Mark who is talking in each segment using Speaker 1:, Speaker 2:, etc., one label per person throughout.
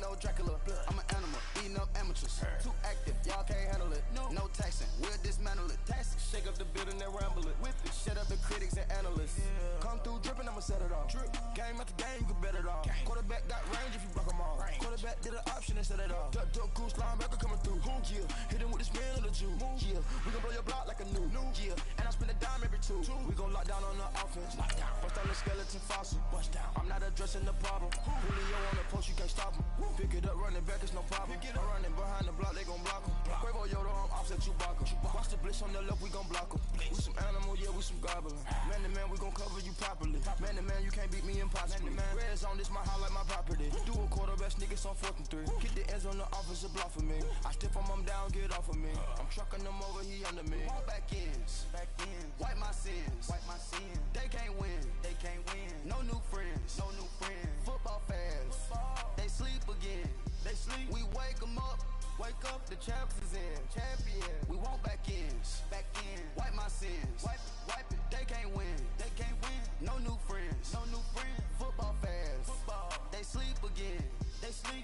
Speaker 1: no Dracula. I'm an animal, eating up amateurs. Too active, y'all can't handle it. No taxing, we'll dismantle it. Shake up the building and ramble it. Whip it, shut up the critics and analysts. Come through dripping, I'ma set it off. Game after game, you can bet it off. Quarterback got range if you block them all. Quarterback did an option and set it off. Duck goose, linebacker coming through. Yeah, hit him with the spin of the Jew. Yeah, we gon' blow your block like a new. Yeah, and I spend a dime every two. We gon' lock down on the offense. Bust down the skeleton fossil. I'm not addressing the problem. Julio on the post, you can't stop him. Pick it up, running back, it's no problem. I'm running behind the block, they gon' block him. Quavo Yoda, I'm offset Chewbacca. Watch the blitz on the left, we gon' block him. We some animal, yeah, we some goblin. Man to man, we gon' cover you properly. Man to man, you can't beat me impossibly. Red zone, this my highlight, my property. Do a quarterback sneak, it's on 4th and 3. Kick the ends on the offensive block for me. I step on him down, get off of me. I'm trucking them over, he under me. Back ends, wipe my sins. They can't win, No new friends, Football fans, they sleep again. We wake them up. Wake up, the champs is in. Champion. We want back ends. Wipe my sins. Wipe it. They can't win. No new friends. Football fans. They sleep again.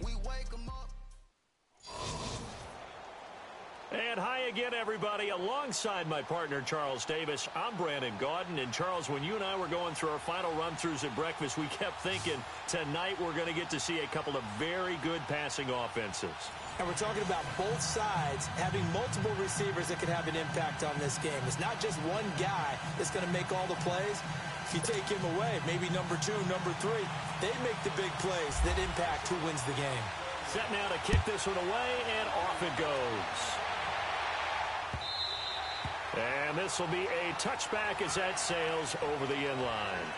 Speaker 1: We wake them up.
Speaker 2: And hi again, everybody. Alongside my partner, Charles Davis, I'm Brandon Gaudin. And, Charles, when you and I were going through our final run-throughs at breakfast, we kept thinking tonight we're going to get to see a couple of very good passing offenses.
Speaker 3: And we're talking about both sides having multiple receivers that can have an impact on this game. It's not just one guy that's going to make all the plays. If you take him away, maybe number 2, number 3, they make the big plays that impact who wins the game.
Speaker 2: Set now to kick this one away, and off it goes. And this will be a touchback as that sails over the end line.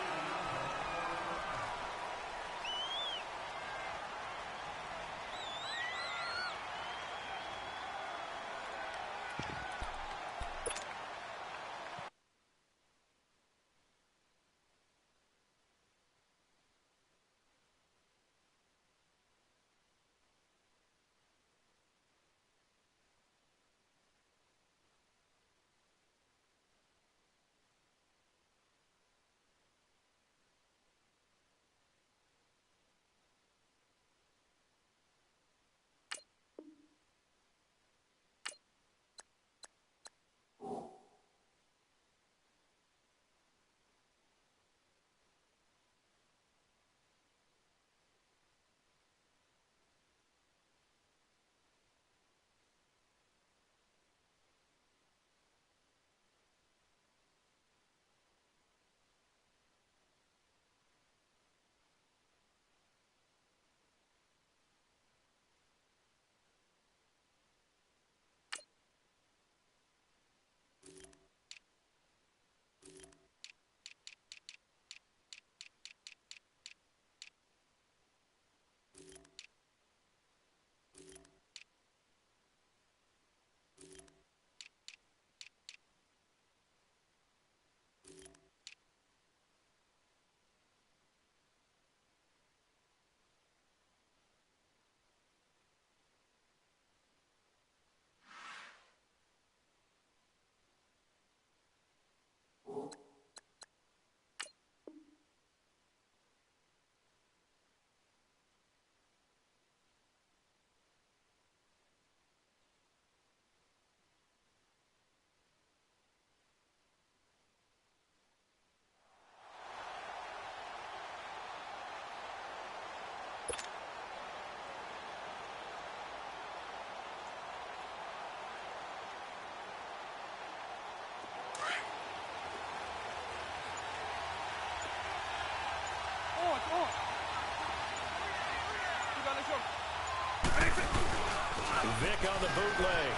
Speaker 2: Vick on the bootleg.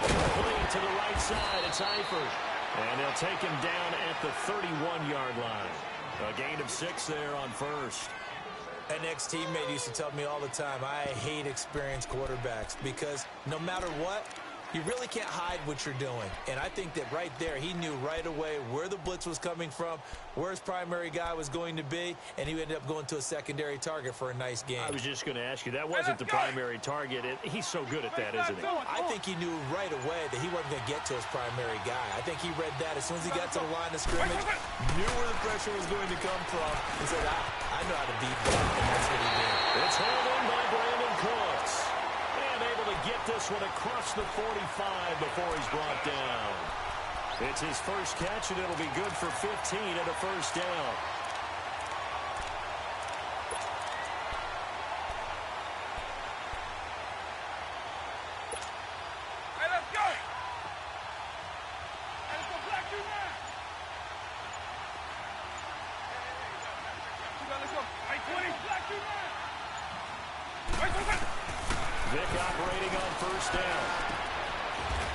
Speaker 2: Complete to the right side. It's Eifert. And they'll take him down at the 31-yard line. A gain of 6 there on first.
Speaker 3: An ex-teammate used to tell me all the time, I hate experienced quarterbacks because no matter what, you really can't hide what you're doing. And I think that right there, he knew right away where the blitz was coming from, where his primary guy was going to be, and he ended up going to a secondary target for a nice game.
Speaker 2: I was just going to ask you, that wasn't the primary target. He's so good at that, isn't he?
Speaker 3: I think he knew right away that he wasn't going to get to his primary guy. I think he read that as soon as he got to the line of scrimmage, knew where the pressure was going to come from, and said, I know how to beat that, and that's what he did.
Speaker 2: It's held in by Brandon Cooks. And able to get this one across the 45 before he's brought down. It's his first catch, and it'll be good for 15 and a first down.
Speaker 1: Hey, let's go! Hey, let's go, Black, you now! Let's go. Hey, 20, Black, you now! Wait, wait, wait!
Speaker 2: Vick operating on first down.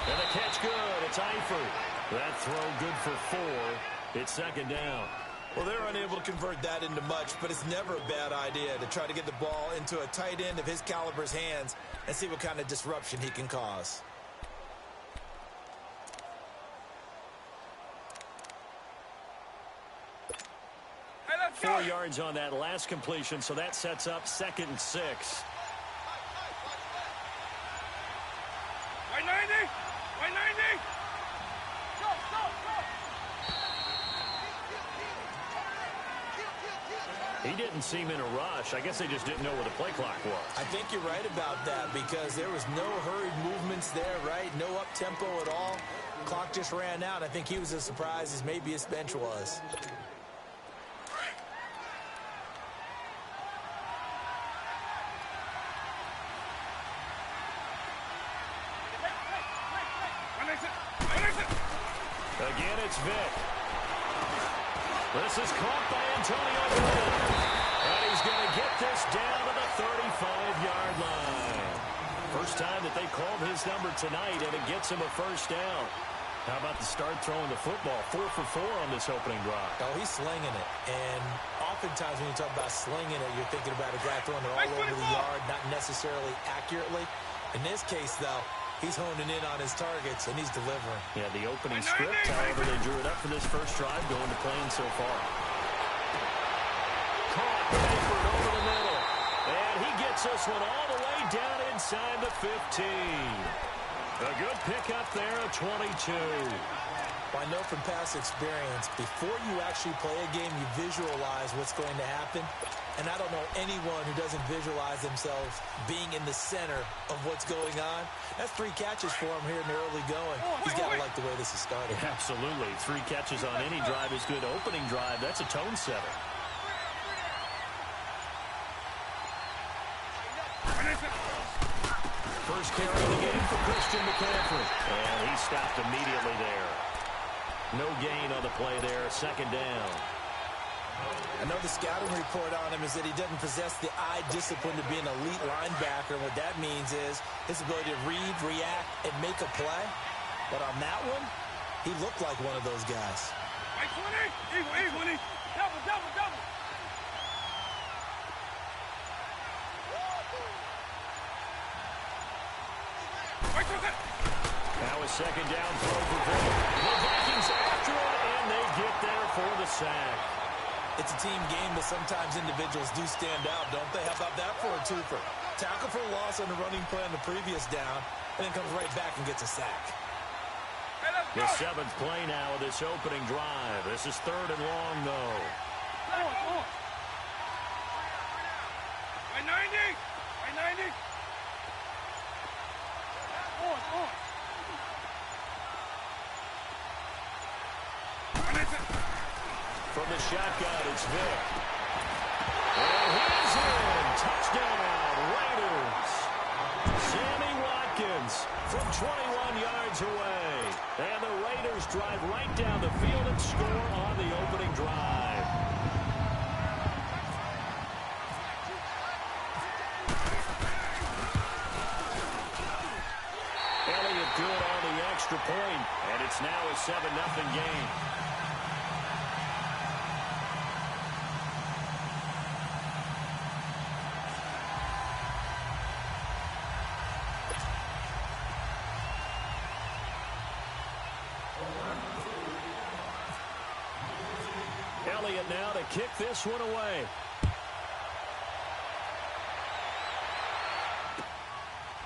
Speaker 2: And the catch good. It's Eifert. That throw good for 4. It's second down.
Speaker 3: Well, they're unable to convert that into much, but it's never a bad idea to try to get the ball into a tight end of his caliber's hands and see what kind of disruption he can cause.
Speaker 1: Hey, let's go!
Speaker 2: 4 yards on that last completion, so that sets up 2nd and 6.
Speaker 1: Right 90! Right 90! Go, go, go!
Speaker 2: He didn't seem in a rush. I guess they just didn't know where the play clock was.
Speaker 3: I think you're right about that because there was no hurried movements there, right? No up-tempo at all. Clock just ran out. I think he was as surprised as maybe his bench was.
Speaker 2: Again, it's Vick. This is caught by Antonio Brown. And he's going to get this down to the 35-yard line. First time that they called his number tonight, and it gets him a first down. How about the start throwing the football? 4 for 4 on this opening drive.
Speaker 3: Oh, he's slinging it. And oftentimes when you talk about slinging it, you're thinking about a guy throwing it all over the yard, not necessarily accurately. In this case, though, he's honing in on his targets, and he's delivering.
Speaker 2: Yeah, the opening script, however, they drew it up for this first drive, going to plan so far. Caught, Eifert over the middle. And he gets this one all the way down inside the 15. A good pickup there at 22.
Speaker 3: Well, I know from past experience, before you actually play a game, you visualize what's going to happen. And I don't know anyone who doesn't visualize themselves being in the center of what's going on. That's 3 catches for him here in the early going. He's got to like the way this is started.
Speaker 2: Absolutely. 3 catches on any drive is good. Opening drive, that's a tone setter. First carry of the game for Christian McCaffrey. And he stopped immediately there. No gain on the play there. Second down.
Speaker 3: I know the scouting report on him is that he doesn't possess the eye discipline to be an elite linebacker. And what that means is his ability to read, react, and make a play. But on that one, he looked like one of those guys.
Speaker 1: Right 20! Eagle, double, double, double! Right 20!
Speaker 2: Now a second down throw for Vick. The Vikings after it, and they get there for the sack.
Speaker 3: It's a team game, but sometimes individuals do stand out, don't they? How about that for a twofer? Tackle for loss on the running play on the previous down, and then comes right back and gets a sack.
Speaker 1: Hey, let's
Speaker 2: The
Speaker 1: go!
Speaker 2: 7th play now of this opening drive. This is 3rd and long, though.
Speaker 1: On. Right 90! Right 90! On.
Speaker 2: From the shotgun, it's Vick. And he's in. Touchdown, Raiders. Sammy Watkins from 21 yards away. And the Raiders drive right down the field and score on the opening drive. Elliott good on the extra point, and it's now a 7-0 game. Elliott now to kick this one away.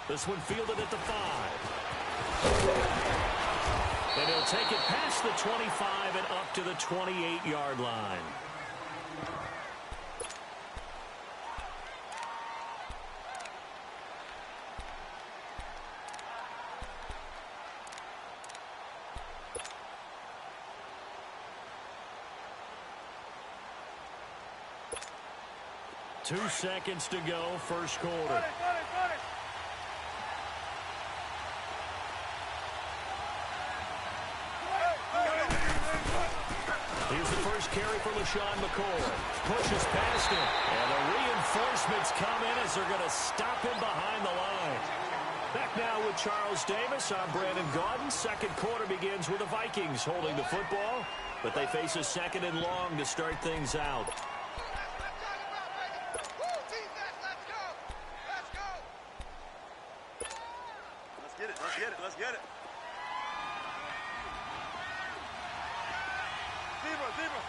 Speaker 2: This one fielded at the 5. And he'll take it past the 25 and up to the 28-yard line. 2 seconds to go, first quarter. Here's the first carry for LaShawn McCoy. Pushes past him. And the reinforcements come in as they're going to stop him behind the line. Back now with Charles Davis. I'm Brandon Gaudin. Second quarter begins with the Vikings holding the football, but they face a second and long to start things out.
Speaker 4: Let's get it. Zebra. Tempo.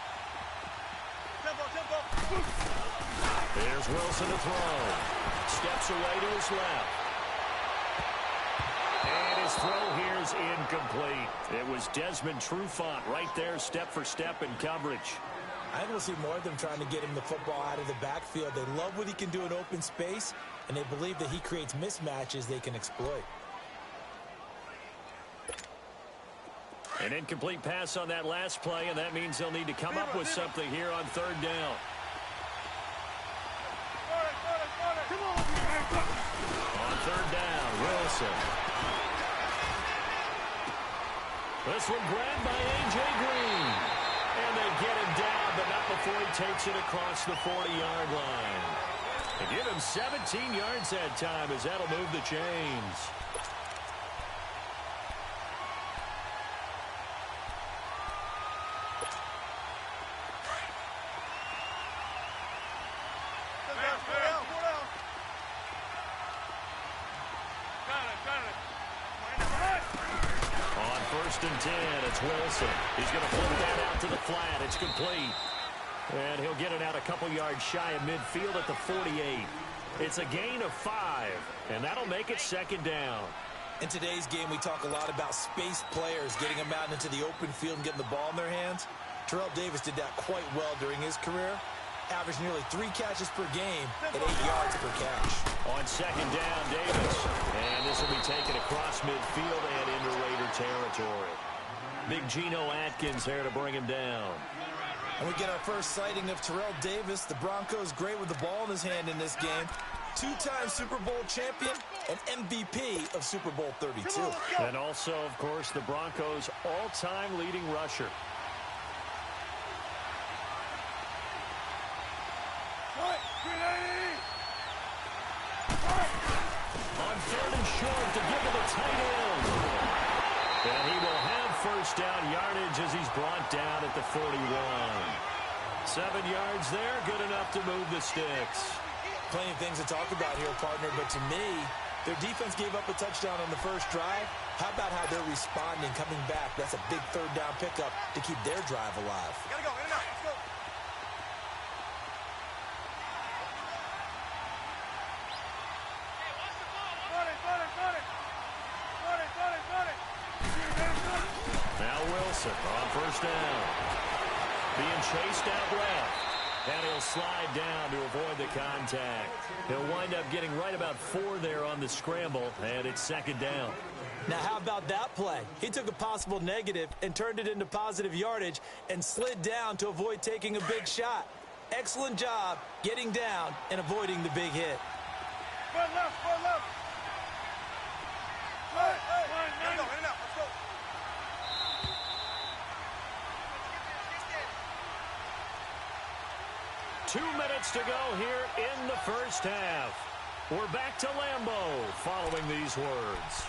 Speaker 2: There's Wilson to throw. Steps away to his left. And his throw here is incomplete. It was Desmond Trufant right there, step for step in coverage.
Speaker 3: I think we'll see more of them trying to get him the football out of the backfield. They love what he can do in open space, and they believe that he creates mismatches they can exploit.
Speaker 2: An incomplete pass on that last play, and that means they'll need to come up with something here on third down. On third down, Wilson. This one grabbed by A.J. Green. And they get him down, but not before he takes it across the 40-yard line. They give him 17 yards that time as that'll move the chains. And 10, it's Wilson. He's going to flip that out to the flat. It's complete. And he'll get it out a couple yards shy of midfield at the 48. It's a gain of 5, and that'll make it second down.
Speaker 3: In today's game, we talk a lot about space players, getting them out into the open field and getting the ball in their hands. Terrell Davis did that quite well during his career. Averaged nearly 3 catches per game at 8 yards per catch.
Speaker 2: On second down, Davis. And this will be taken across midfield and into Raider territory. Big Geno Atkins there to bring him down.
Speaker 3: And we get our first sighting of Terrell Davis. The Broncos great with the ball in his hand in this game. 2-time Super Bowl champion and MVP of Super Bowl 32.
Speaker 2: And also, of course, the Broncos' all-time leading rusher. On third and short to give to the tight end. And he will have first down yardage as he's brought down at the 41. 7 yards there, good enough to move the sticks.
Speaker 3: Plenty of things to talk about here, partner, but to me, their defense gave up a touchdown on the first drive. How about how they're responding, coming back? That's a big third down pickup to keep their drive alive.
Speaker 4: You gotta go, in and out, let's go.
Speaker 2: Now Wilson on first down. Being chased out left. And he'll slide down to avoid the contact. He'll wind up getting right about 4 there on the scramble, and it's second down.
Speaker 3: Now, how about that play? He took a possible negative and turned it into positive yardage and slid down to avoid taking a big shot. Excellent job getting down and avoiding the big hit.
Speaker 4: Foot left. Hey, in and out, let's go.
Speaker 2: 2 minutes to go here in the first half. We're back to Lambeau following these words.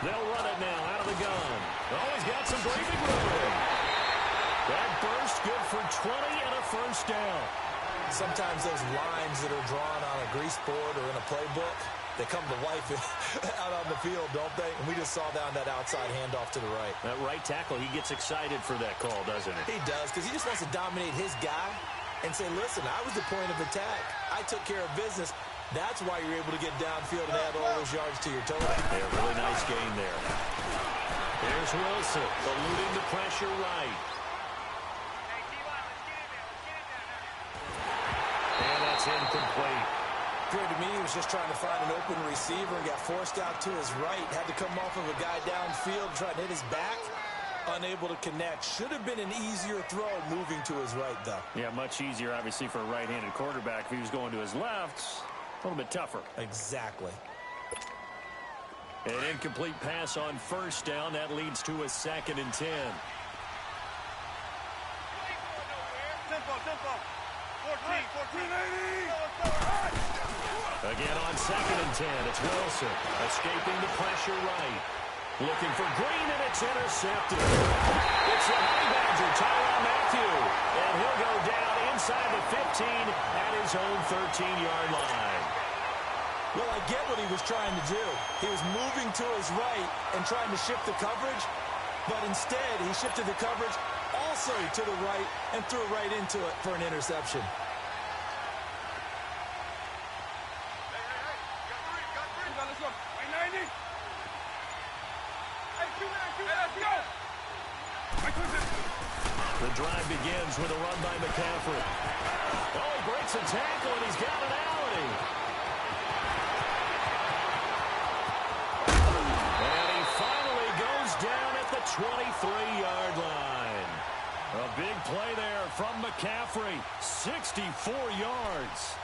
Speaker 2: They'll run it now out of the gun. Oh, he's got some breathing room. That burst good for 20 and a first down.
Speaker 3: Sometimes those lines that are drawn on a grease board or in a playbook, they come to life out on the field, don't they? And we just saw down that outside handoff to the right.
Speaker 2: That right tackle, he gets excited for that call, doesn't he?
Speaker 3: He does, because he just wants to dominate his guy and say, listen, I was the point of attack. I took care of business. That's why you're able to get downfield and add all those yards to your total.
Speaker 2: Yeah, really nice gain there. There's Wilson, eluding the pressure right. And that's incomplete.
Speaker 3: Appeared to me he was just trying to find an open receiver and got forced out to his right. Had to come off of a guy downfield, trying to hit his back. Unable to connect. Should have been an easier throw moving to his right, though.
Speaker 2: Yeah, much easier, obviously, for a right-handed quarterback. If he was going to his left, a little bit tougher.
Speaker 3: Exactly.
Speaker 2: An incomplete pass on first down. That leads to a 2nd and 10.
Speaker 4: Tempo, tempo. 14, 14.
Speaker 2: Again on 2nd and 10. It's Wilson escaping the pressure right. Looking for Green, and it's intercepted. It's the Honey Badger, Tyrann Mathieu. And he'll go down inside the 15 at his own 13-yard line.
Speaker 3: Well, I get what he was trying to do. He was moving to his right and trying to shift the coverage, but instead he shifted the coverage also to the right and threw right into it for an interception.
Speaker 4: Let's go. 90.
Speaker 2: The drive begins with a run by McCaffrey. Oh, he breaks a tackle, and he's got an alley. And he finally goes down at the 23-yard line. A big play there from McCaffrey. 64 yards.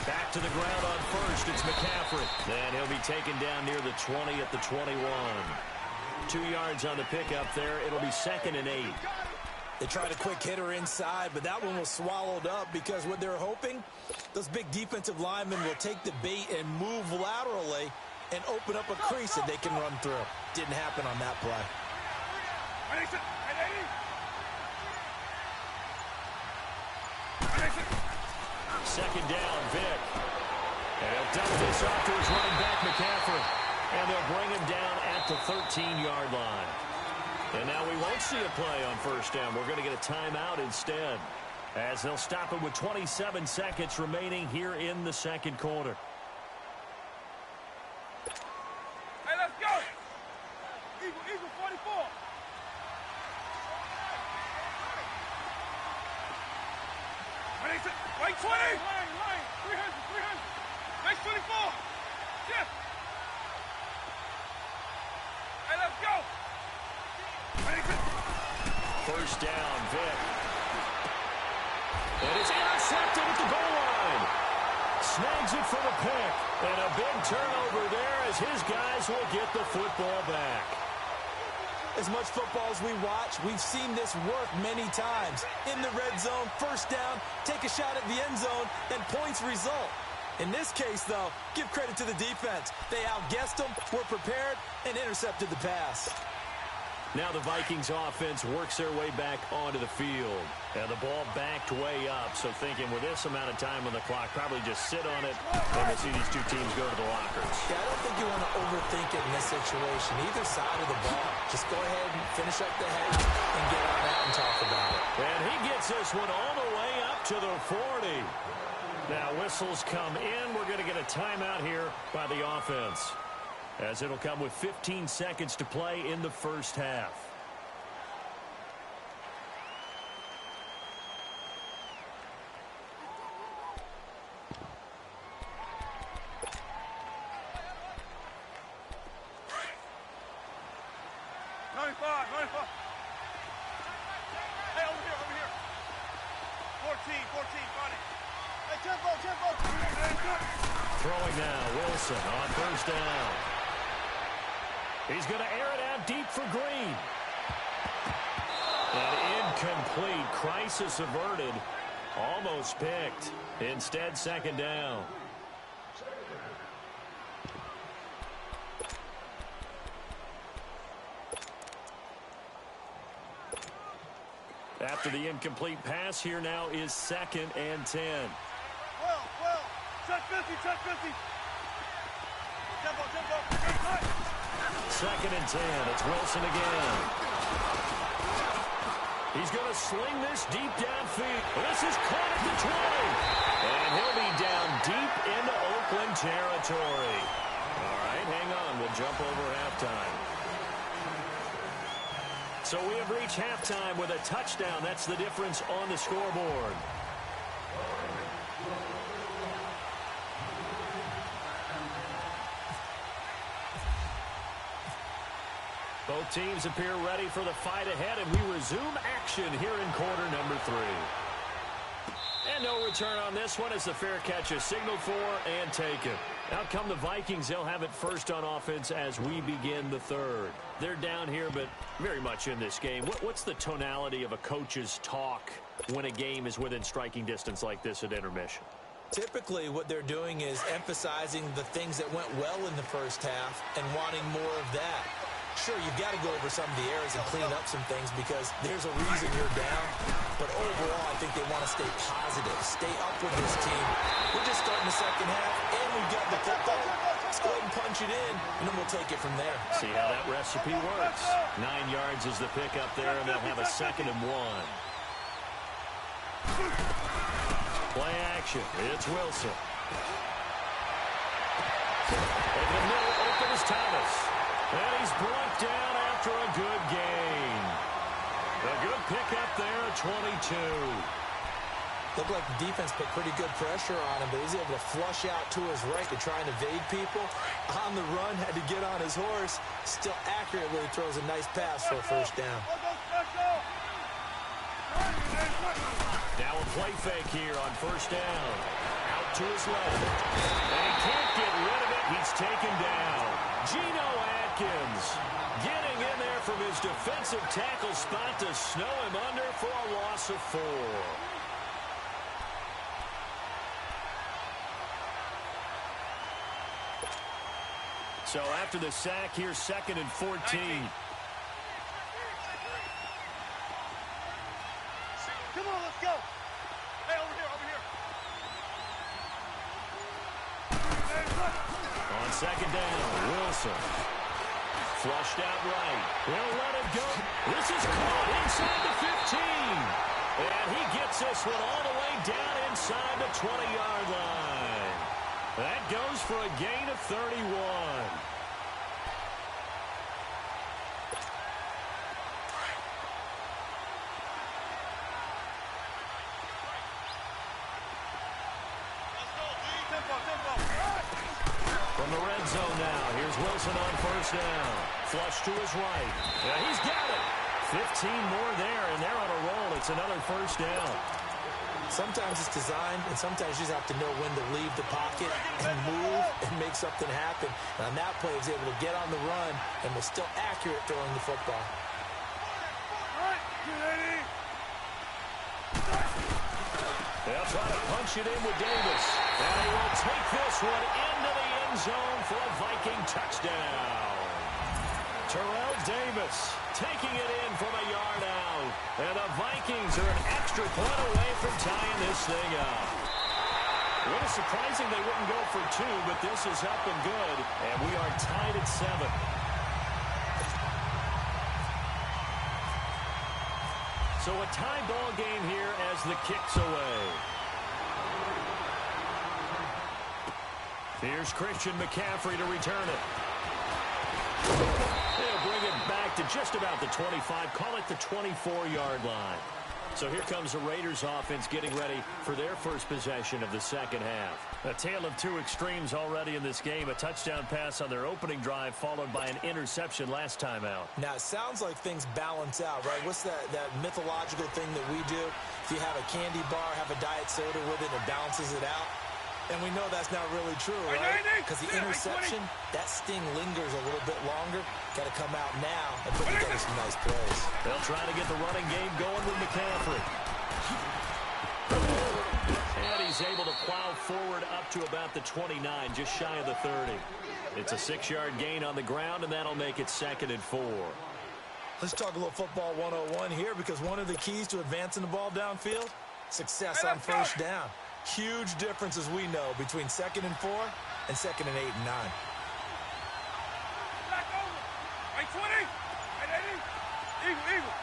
Speaker 2: Back to the ground on first. It's McCaffrey. And he'll be taken down near the 20 at the 21. 2 yards on the pickup there. It'll be 2nd and 8.
Speaker 3: They tried a quick hitter inside, but that one was swallowed up because what they're hoping, those big defensive linemen will take the bait and move laterally and open up a crease that they can run through. Didn't happen on that play.
Speaker 2: 2nd down, Vick. And he'll dump this off to his running back, McCaffrey. And they'll bring him down at the 13-yard line. And now we won't see a play on first down. We're going to get a timeout instead, as they'll stop it with 27 seconds remaining here in the 2nd quarter.
Speaker 4: Hey, let's go! Eagle 44. Right 20! Line, 300. Next 24! Shift! Hey, let's go!
Speaker 2: First down, Vick. And it's intercepted at the goal line. Snags it for the pick. And a big turnover there as his guys will get the football back.
Speaker 3: As much football as we watch, we've seen this work many times. In the red zone, first down, take a shot at the end zone, and points result. In this case, though, give credit to the defense. They outguessed them, were prepared, and intercepted the pass.
Speaker 2: Now the Vikings offense works their way back onto the field. And the ball backed way up, so thinking with this amount of time on the clock, probably just sit on it, and we'll see these two teams go to the lockers.
Speaker 3: Yeah, I don't think you want to overthink it in this situation. Either side of the ball, just go ahead and finish up the head and get on out and talk about it.
Speaker 2: And he gets this one all the way up to the 40. Now whistles come in. We're going to get a timeout here by the offense, as it'll come with 15 seconds to play in the first half.
Speaker 4: Hey, over here. 14, got it. Hey, tempo.
Speaker 2: Throwing now, Wilson on first down. He's going to air it out deep for Green. An incomplete. Crisis averted. Almost picked. Instead, 2nd down. After the incomplete pass, here now is 2nd and 10.
Speaker 4: Well. Check 50. Tempo.
Speaker 2: 2nd and 10. It's Wilson again. He's going to sling this deep downfield. This is caught at the 20. And he'll be down deep into Oakland territory. All right, hang on. We'll jump over halftime. So we have reached halftime with a touchdown. That's the difference on the scoreboard. Both teams appear ready for the fight ahead, and we resume action here in quarter number 3. And no return on this one as the fair catch is signaled for and taken. Out come the Vikings. They'll have it first on offense as we begin the third. They're down here, but very much in this game. What's the tonality of a coach's talk when a game is within striking distance like this at intermission?
Speaker 3: Typically, what they're doing is emphasizing the things that went well in the first half and wanting more of that. Sure, you've got to go over some of the errors and clean up some things because there's a reason you're down. But overall, I think they want to stay positive, stay up with this team. We're just starting the second half, and we've got the football. Let's go ahead and punch it in, and then we'll take it from there.
Speaker 2: See how that recipe works. 9 yards is the pickup there, and they'll have a 2nd and 1. Play action. It's Wilson. In the middle, open is Thomas. And he's brought down after a good gain. A good pickup there at 22.
Speaker 3: Looked like the defense put pretty good pressure on him, but he's able to flush out to his right to try and evade people. On the run, had to get on his horse. Still accurately throws a nice pass for a first down.
Speaker 2: Now a play fake here on first down. Out to his left. And he can't get rid of it. He's taken down. Geno Atkins getting in there from his defensive tackle spot to snow him under for a loss of 4. So after the sack, here's 2nd and 14.
Speaker 4: Come on, let's go. Hey, over here, over here.
Speaker 2: On 2nd down, Wilson. Flushed out right. He'll let it go. This is caught inside the 15. And he gets this one all the way down inside the 20-yard line. That goes for a gain of 31. From the red zone now, here's Wilson on first down. Flush to his right. Yeah, he's got it. 15 more there, and they're on a roll. It's another first down.
Speaker 3: Sometimes it's designed, and sometimes you just have to know when to leave the pocket and move and make something happen. And on that play, he was able to get on the run and was still accurate throwing the football.
Speaker 2: They'll try to punch it in with Davis. And he will take this one into the end zone for a Viking touchdown. Terrell Davis taking it in from a yard out. And the Vikings are an extra point away from tying this thing up. It was surprising they wouldn't go for 2, but this is up and good. And we are tied at 7. So a tie ball game here as the kick's away. Here's Christian McCaffrey to return it. They'll bring it back to just about the 25. Call it the 24-yard line. So here comes the Raiders offense getting ready for their first possession of the second half. A tale of 2 extremes already in this game. A touchdown pass on their opening drive followed by an interception last time out.
Speaker 3: Now, it sounds like things balance out, right? What's that mythological thing that we do? If you have a candy bar, have a diet soda with it, it balances it out. And we know that's not really true, right? Because the interception, that sting lingers a little bit longer. Got to come out now and put together some nice plays.
Speaker 2: They'll try to get the running game going with McCaffrey. And he's able to plow forward up to about the 29, just shy of the 30. It's a 6-yard gain on the ground, and that'll make it 2nd and 4.
Speaker 3: Let's talk a little football 101 here, because one of the keys to advancing the ball downfield, success on first down. Huge difference, as we know, between 2nd and 4 and 2nd and 8 and 9.
Speaker 4: Back over. Right 20. Right 80. Eagle, eagle.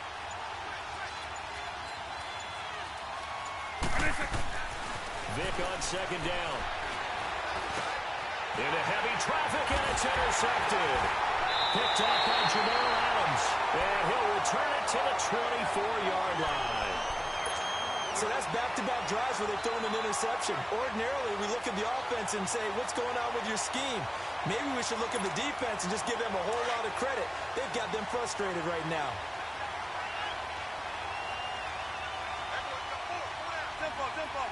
Speaker 2: Vick on second down. Into heavy traffic, and it's intercepted. Picked up by Jamal Adams. And he'll return it to the 24-yard line.
Speaker 3: So that's back-to-back drives where they've thrown an interception. Ordinarily, we look at the offense and say, what's going on with your scheme? Maybe we should look at the defense and just give them a whole lot of credit. They've got them frustrated right now.
Speaker 4: Tempo.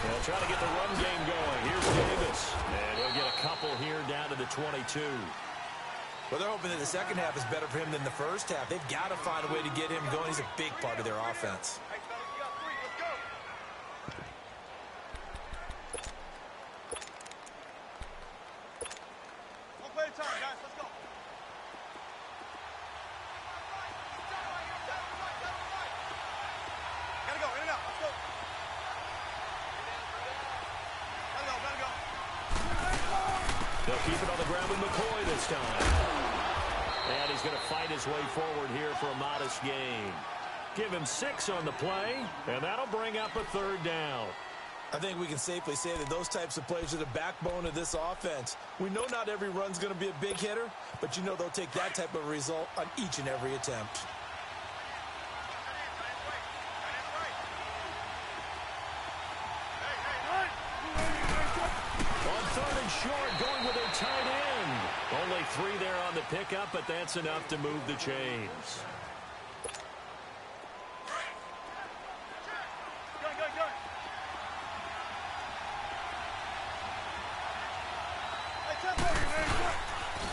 Speaker 2: They'll try to get the run game going. Here's Davis. And he'll get a couple here down to the 22.
Speaker 3: Well, they're hoping that the second half is better for him than the first half. They've got to find a way to get him going. He's a big part of their offense.
Speaker 4: Hey, fellas, we got 3. Let's go. One play at a time, guys. Let's go. Gotta go. In and out. Let's go. Gotta go.
Speaker 2: They'll keep it on the ground with McCoy this time. And he's going to fight his way forward here for a modest gain. Give him 6 on the play, and that'll bring up a third down.
Speaker 3: I think we can safely say that those types of plays are the backbone of this offense. We know not every run's going to be a big hitter, but you know they'll take that type of result on each and every attempt.
Speaker 2: On third and short, going with their tight end. Only 3 there on the pickup, but that's enough to move the chains.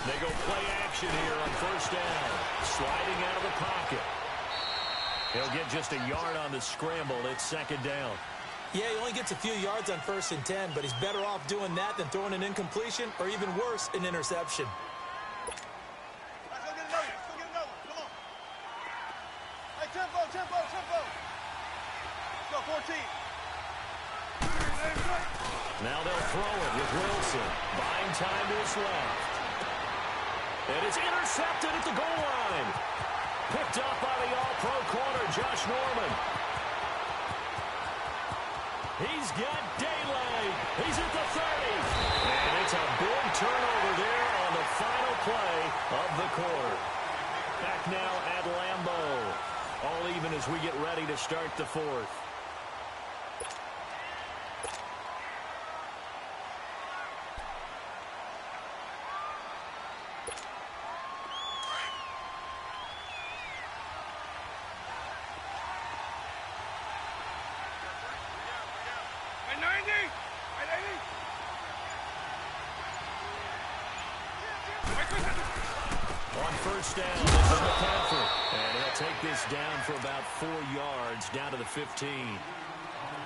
Speaker 2: They go play action here on first down. Sliding out of the pocket. He'll get just a yard on the scramble. It's second down.
Speaker 3: Yeah, he only gets a few yards on 1st and 10, but he's better off doing that than throwing an incompletion or even worse, an interception.
Speaker 4: Let's go get another one. Come on. Hey, tempo. Let's go, 14.
Speaker 2: Now they'll throw it with Wilson. Buying time to his left. And it's intercepted at the goal line. Picked up by the all-pro corner, Josh Norman. He's got daylight. He's at the 30. And it's a big turnover there on the final play of the quarter. Back now at Lambeau. All even as we get ready to start the fourth. First down, this is McCaffrey. And he'll take this down for about 4 yards, down to the 15.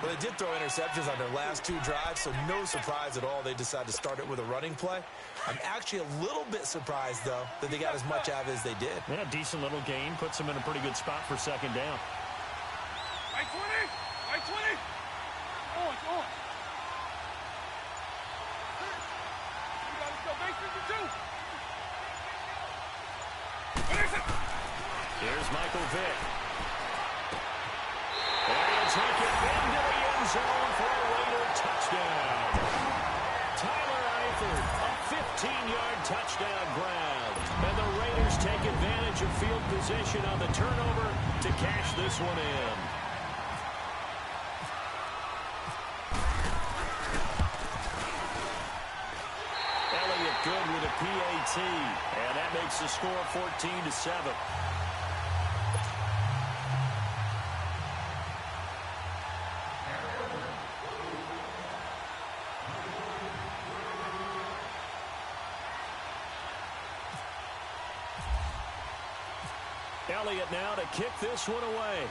Speaker 3: Well, they did throw interceptions on their last 2 drives, so no surprise at all they decided to start it with a running play. I'm actually a little bit surprised, though, that they got as much out of it as they did.
Speaker 2: Yeah, decent little gain. Puts them in a pretty good spot for second down.
Speaker 4: Right 20. It's on. Let's go, base 52.
Speaker 2: Here's Michael Vick. And he'll take it into the end zone for a Raider touchdown. Tyler Eifert, a 15-yard touchdown grab. And the Raiders take advantage of field position on the turnover to cash this one in. Elliott good with a PAT. And that makes the score 14-7. Elliott now to kick this one away.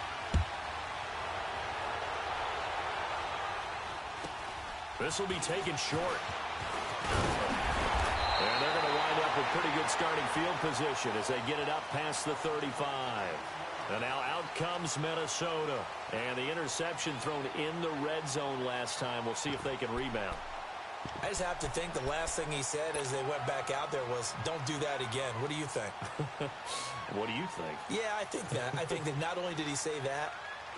Speaker 2: This will be taken short. And they're going to wind up with pretty good starting field position as they get it up past the 35. And now out comes Minnesota. And the interception thrown in the red zone last time. We'll see if they can rebound.
Speaker 3: I just have to think the last thing he said as they went back out there was, don't do that again. What do you think?
Speaker 2: What do you think?
Speaker 3: Yeah, I think that. I think that not only did he say that,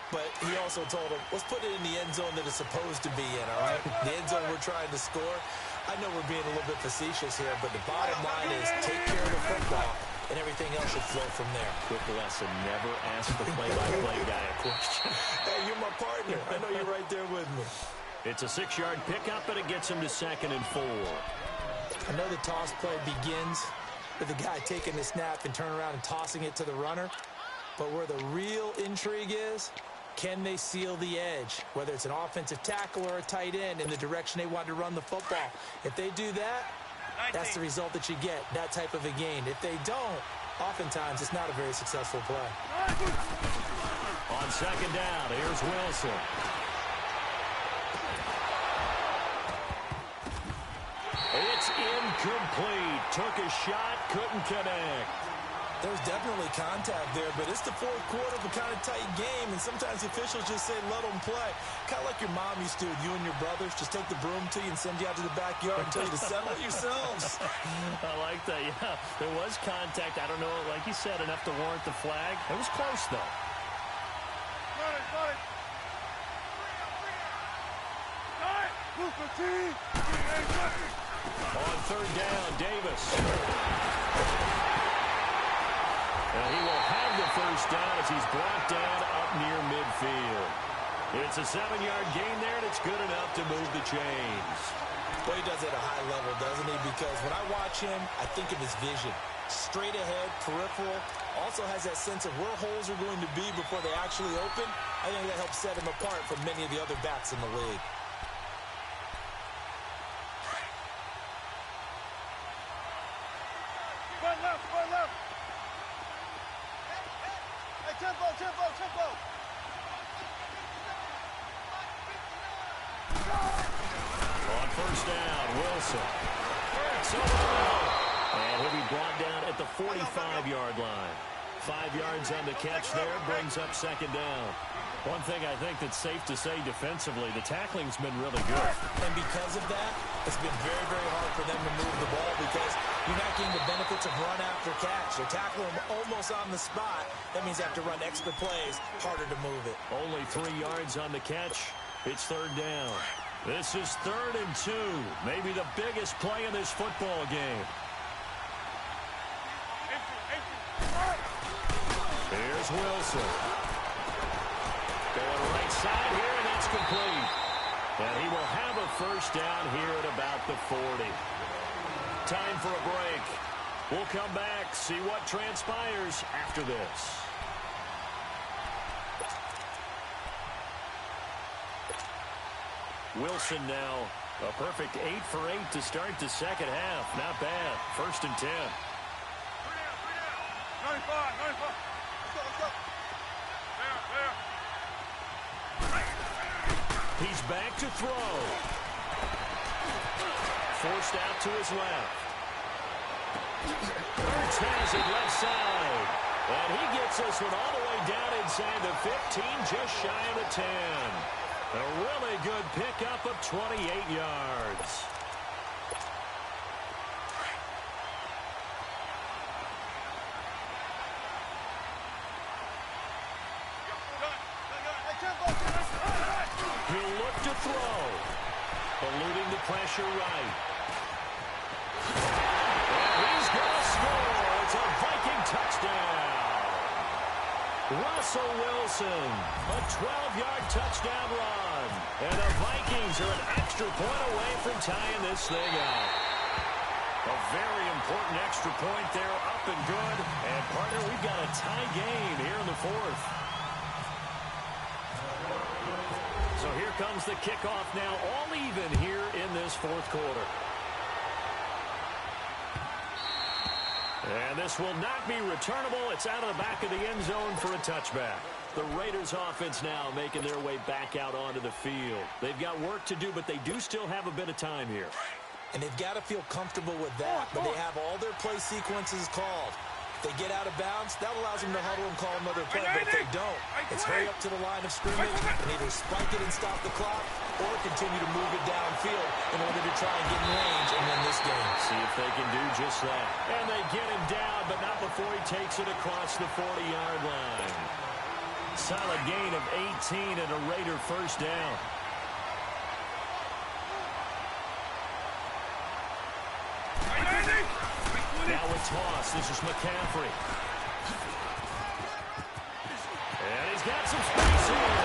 Speaker 3: but he also told him, let's put it in the end zone that it's supposed to be in, all right? The end zone we're trying to score. I know we're being a little bit facetious here, but the bottom line is take care of the football, and everything else should flow from there.
Speaker 2: Quick lesson, never ask the play-by-play guy a question.
Speaker 3: Hey, you're my partner. I know you're right there with me.
Speaker 2: It's a 6-yard pickup, and it gets him to 2nd and 4.
Speaker 3: I know the toss play begins with the guy taking the snap and turning around and tossing it to the runner, but where the real intrigue is, can they seal the edge, whether it's an offensive tackle or a tight end, in the direction they want to run the football? If they do that, that's the result that you get, that type of a gain. If they don't, oftentimes it's not a very successful play.
Speaker 2: On 2nd down, here's Wilson. It's incomplete. Took a shot, couldn't connect.
Speaker 3: There's definitely contact there, but it's the fourth quarter of a kind of tight game, and sometimes officials just say, let them play. Kind of like your mom used to with you and your brothers. Just take the broom to you and send you out to the backyard and tell you to settle it yourselves.
Speaker 2: I like that, yeah. There was contact. I don't know, like you said, enough to warrant the flag. It was close, though. On 3rd down, Davis. And he will have the first down as he's brought down up near midfield. It's a 7-yard gain there, and it's good enough to move the chains.
Speaker 3: Well, he does it at a high level, doesn't he? Because when I watch him, I think of his vision. Straight ahead, peripheral. Also has that sense of where holes are going to be before they actually open. I think that helps set him apart from many of the other backs in the league.
Speaker 4: Run left. Hey, tempo.
Speaker 2: On 1st down, Wilson. So and he'll be brought down at the 45-yard line. 5 yards on the catch there, brings up 2nd down. One thing I think that's safe to say defensively, the tackling's been really good.
Speaker 3: And because of that, it's been very, very hard for them to move the ball because you're not getting the benefits of run after catch. They're tackling them almost on the spot. That means they have to run extra plays, harder to move it.
Speaker 2: Only 3 yards on the catch. It's 3rd down. This is 3rd and 2. Maybe the biggest play in this football game. Here's Wilson. Going right side here, and that's complete. And he will have a first down here at about the 40. Time for a break. We'll come back, see what transpires after this. Wilson now a perfect 8 for 8 to start the 2nd half. Not bad. 1st and 10.
Speaker 4: 95. Let's go. There.
Speaker 2: He's back to throw. Forced out to his left. Hurts has it left side. And he gets this one all the way down inside the 15, just shy of the 10. A really good pickup of 28 yards. He'll look to throw. Eluding the pressure right. And he's going to score. It's a Viking touchdown. Russell Wilson, a 12-yard touchdown run. And the Vikings are an extra point away from tying this thing up. A very important extra point there, up and good. And, partner, we've got a tie game here in the 4th. So here comes the kickoff now, all even here in this 4th quarter. And this will not be returnable. It's out of the back of the end zone for a touchback. The Raiders offense now making their way back out onto the field. They've got work to do, but they do still have a bit of time here.
Speaker 3: And they've got to feel comfortable with that, but they have all their play sequences called. They get out of bounds, that allows them to huddle and call another play. But if they don't, it's hurry up to the line of scrimmage and either spike it and stop the clock or continue to move it downfield in order to try and get in range and win this game.
Speaker 2: See if they can do just that. And they get him down, but not before he takes it across the 40-yard line. Solid gain of 18 and a Raider first down. Now a toss. This is McCaffrey. And he's got some space here.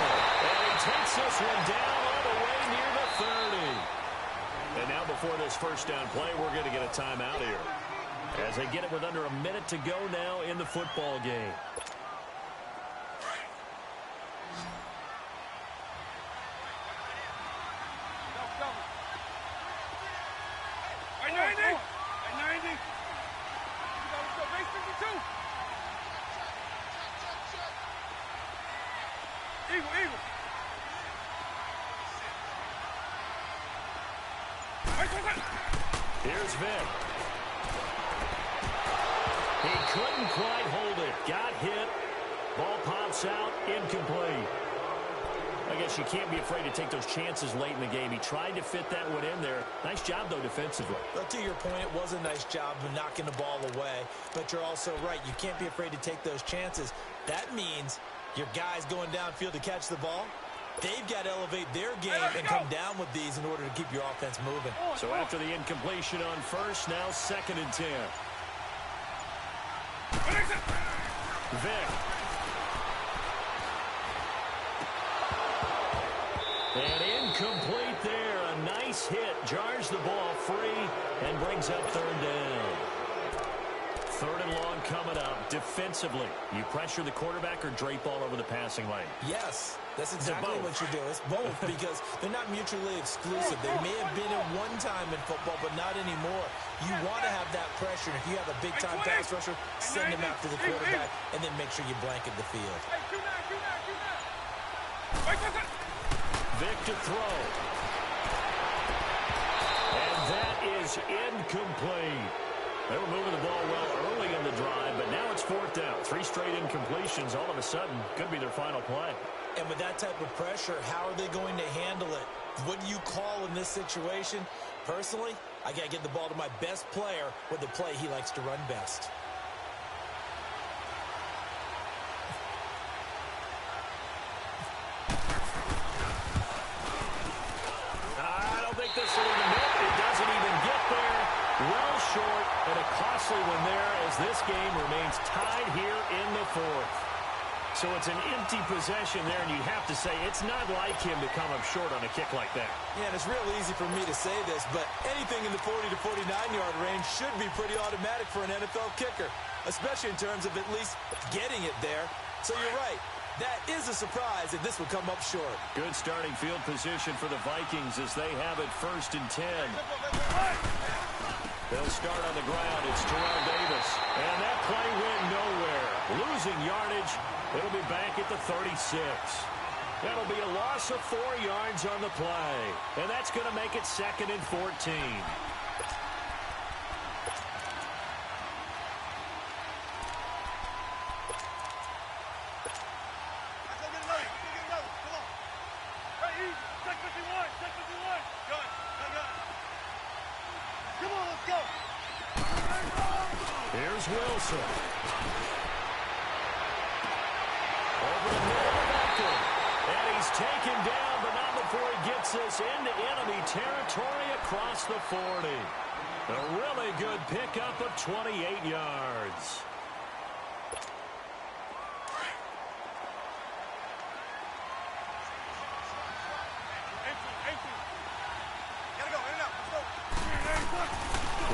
Speaker 2: And he takes this one down all the way near the 30. And now before this first down play, we're going to get a timeout here. As they get it with under a minute to go now in the football game. Here's Vic. He couldn't quite hold it. Got hit. Ball pops out. Incomplete. I guess you can't be afraid to take those chances late in the game. He tried to fit that one in there. Nice job, though, defensively.
Speaker 3: Well, to your point, it was a nice job of knocking the ball away. But you're also right. You can't be afraid to take those chances. That means your guys going downfield to catch the ball, they've got to elevate their game and come down with these in order to keep your offense moving.
Speaker 2: So after the incompletion on first, now 2nd and 10. Vic. And incomplete there. A nice hit. Jars the ball free and brings up 3rd down. 3rd and long coming up. Defensively, you pressure the quarterback or drape all over the passing lane?
Speaker 3: Yes, that's exactly what you do. It's both because they're not mutually exclusive. They may have been at one time in football, but not anymore. You want to have that pressure. If you have a big-time pass rusher, send him after the quarterback, and then make sure you blanket the field.
Speaker 2: Vic to throw. And that is incomplete. They were moving the ball well early in the drive, but now it's 4th down. 3 straight incompletions all of a sudden could be their final play.
Speaker 3: And with that type of pressure, how are they going to handle it? What do you call in this situation? Personally, I got to get the ball to my best player with the play he likes to run best.
Speaker 2: I don't think this will even hit. It doesn't even get there. Well short, and a costly one there as this game remains tied here in the 4th. So it's an empty possession there, and you have to say it's not like him to come up short on a kick like that.
Speaker 3: Yeah, and it's real easy for me to say this, but anything in the 40 to 49-yard range should be pretty automatic for an NFL kicker, especially in terms of at least getting it there. So you're right. That is a surprise if this would come up short.
Speaker 2: Good starting field position for the Vikings as they have it 1st and 10. They'll start on the ground. It's Terrell Davis. And that play went nowhere. Losing yardage. It'll be back at the 36. That'll be a loss of 4 yards on the play. And that's going to make it 2nd and 14. Here's Wilson. Over the middle of the backfield. And he's taken down, but not before he gets this into enemy territory across the 40. A really good pickup of 28 yards.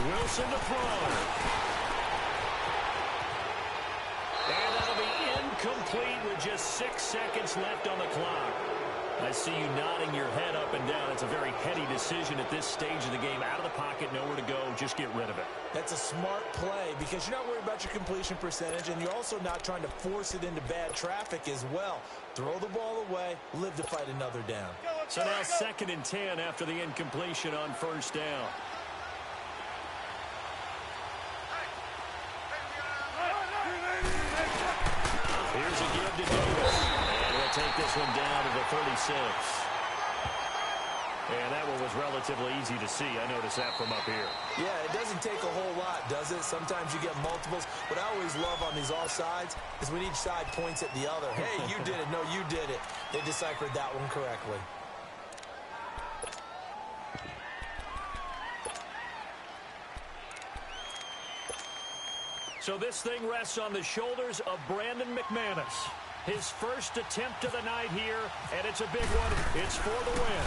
Speaker 2: Wilson to throw. And that'll be incomplete with just 6 seconds left on the clock. I see you nodding your head up and down. It's a very heady decision at this stage of the game. Out of the pocket, nowhere to go. Just get rid of it.
Speaker 3: That's a smart play because you're not worried about your completion percentage, and you're also not trying to force it into bad traffic as well. Throw the ball away, live to fight another down.
Speaker 2: So now 2nd and 10 after the incompletion on 1st down. to Davis. And we'll take this one down to the 36. And that one was relatively easy to see. I noticed that from up here.
Speaker 3: Yeah, it doesn't take a whole lot, does it? Sometimes you get multiples. What I always love on these offsides is when each side points at the other. Hey, you did it. No, you did it. They deciphered that one correctly.
Speaker 2: So this thing rests on the shoulders of Brandon McManus. His first attempt of the night here, and it's a big one. It's for the win.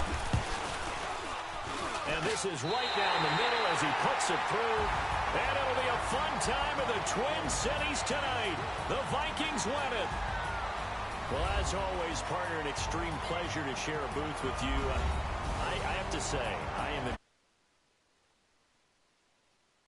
Speaker 2: And this is right down the middle as he puts it through. And it'll be a fun time in the Twin Cities tonight. The Vikings win it. Well, as always, partner, an extreme pleasure to share a booth with you. I have to say, I am